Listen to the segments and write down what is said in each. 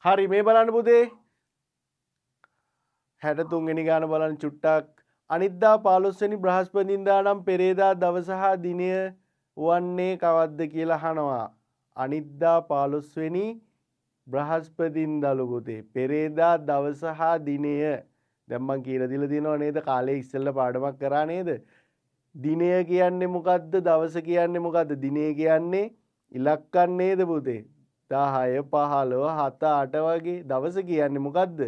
හරි මේ බලන්න පුතේ 63 වෙනි ගාන බලන්න චුට්ටක්. අනිද්දා 15 වෙනි බ්‍රහස්පතින්දා නම් පෙරේදා දවස හා දිනය වන්නේ කවද්ද කියලා අහනවා. අනිද්දා 15 වෙනි බ්‍රහස්පතින්දාලු පුතේ පෙරේදා දවස හා දිනය. දැන් මං කියලා දීලා තියෙනව නේද කාලේ ඉස්සෙල්ලා පාඩමක් කරා නේද? දිනය කියන්නේ මොකද්ද? දවස කියන්නේ මොකද්ද? දිනය කියන්නේ ඉලක්කම් නේද පුතේ? 10 15 7 8 වගේ. දවස කියන්නේ මොකද්ද?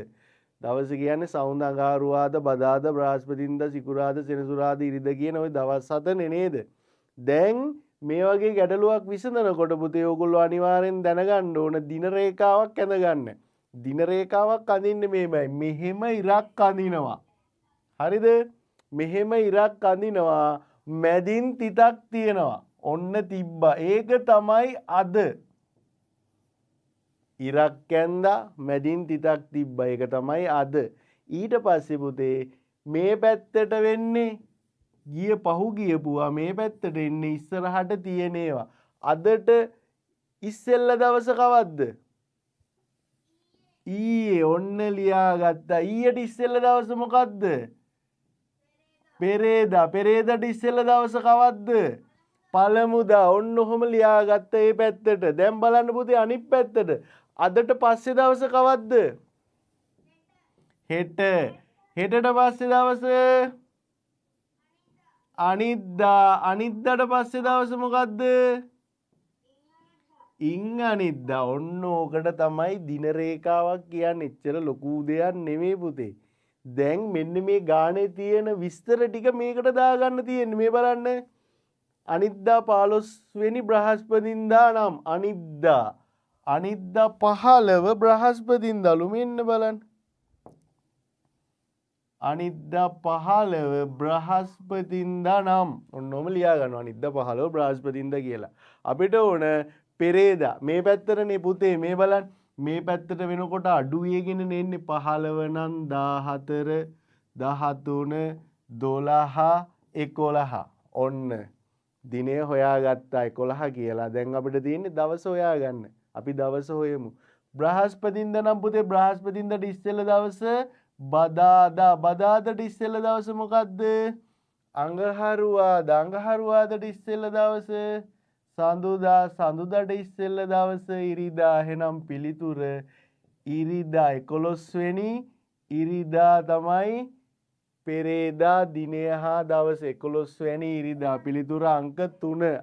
දවස කියන්නේ සවුන්ද අඟහරුවාද බදාද බ්‍රහස්පතින්දා සිකුරාද සෙනසුරාද ඉරිද කියන ওই දවස් හතනේ නේද? දැන් මේ වගේ ගැටලුවක් විසඳනකොට පුතේ ඕගොල්ලෝ අනිවාර්යෙන් දැනගන්න ඕන දින රේඛාවක් ඇඳගන්න. දින රේඛාවක් අඳින්නේ මේමයි. මෙහෙම ඉරක් අඳිනවා. හරිද? මෙහෙම ඉරක් අඳිනවා. මැදින් තිතක් තියෙනවා. ඔන්න තිබ්බා. ඒක තමයි අද. ඉරක් ඇඳා මැදින් තිතක් තිබ්බා. ඒක තමයි අද. ඊට පස්සේ පුතේ මේ පැත්තට වෙන්නේ ගිය පහුගිය පුවා මේ පැත්තට එන්නේ ඉස්සරහට තියෙන ඒවා. අදට ඉස්සෙල්ල දවස කවද්ද? ඊයේ ඔන්න ලියාගත්තා. ඊයට ඉස්සෙල්ල දවස මොකද්ද? පෙරේදා. පෙරේදාට ඉස්සෙල්ල දවස කවද්ද? පළමුදා. ඔන්න ඔහොම ලියාගත්ත මේ පැත්තට. දැන් බලන්න පුතේ අනිත් පැත්තට. අදට පස්සේ දවස කවද්ද? හෙට. හෙටට පස්සේ දවස අනිද්දා. අනිද්දාට පස්සේ දවස මොකද්ද? ඉන් අනිද්දා. ඔන්න ඕකට තමයි දින රේඛාවක් කියන්නේ. එච්චර ලොකු දෙයක් නෙමෙයි පුතේ. දැන් මෙන්න මේ ගානේ තියෙන විස්තර ටික මේකට දාගන්න තියෙන්නේ. මේ බලන්න. අනිද්දා 15 වෙනි බ්‍රහස්පතින්දා නම් අනිද්දා 15 බ්‍රහස්පතින්දාලු මෙන්න බලන්න. අනිද්දා 15 බ්‍රහස්පතින්දා නම් ඔන්නෝම ලියා ගන්නවා අනිද්දා 15 බ්‍රහස්පතින්දා කියලා. අපිට ඕන පෙරේදා මේ පැත්තටනේ පුතේ මේ බලන්න. මේ පැත්තට වෙනකොට අඩු වේගෙන එන්නේ 15 නම් 14 13 12 11 ඔන්න දිනය හොයාගත්තා 11 කියලා. දැන් අපිට තියෙන්නේ දවස හොයාගන්න. අපි දවස හොයමු. බ්‍රහස්පතින්දා නම් පුතේ බ්‍රහස්පතින්දාට ඉස්සෙල්ලා දවස බදාදා. බදාදාට ඉස්සෙල්ලා දවස මොකද්ද? අඟහරුවාදා. අඟහරුවාදාට ඉස්සෙල්ලා දවස සඳුදා. සඳුදාට ඉස්සෙල්ලා දවස ඉරිදා. එහෙනම් පිළිතුර ඉරිදා 11 වෙනි ඉරිදා තමයි පෙරේදා දිනය හා දවස 11 වැනි ඉරිදා. පිළිතුර අංක 3.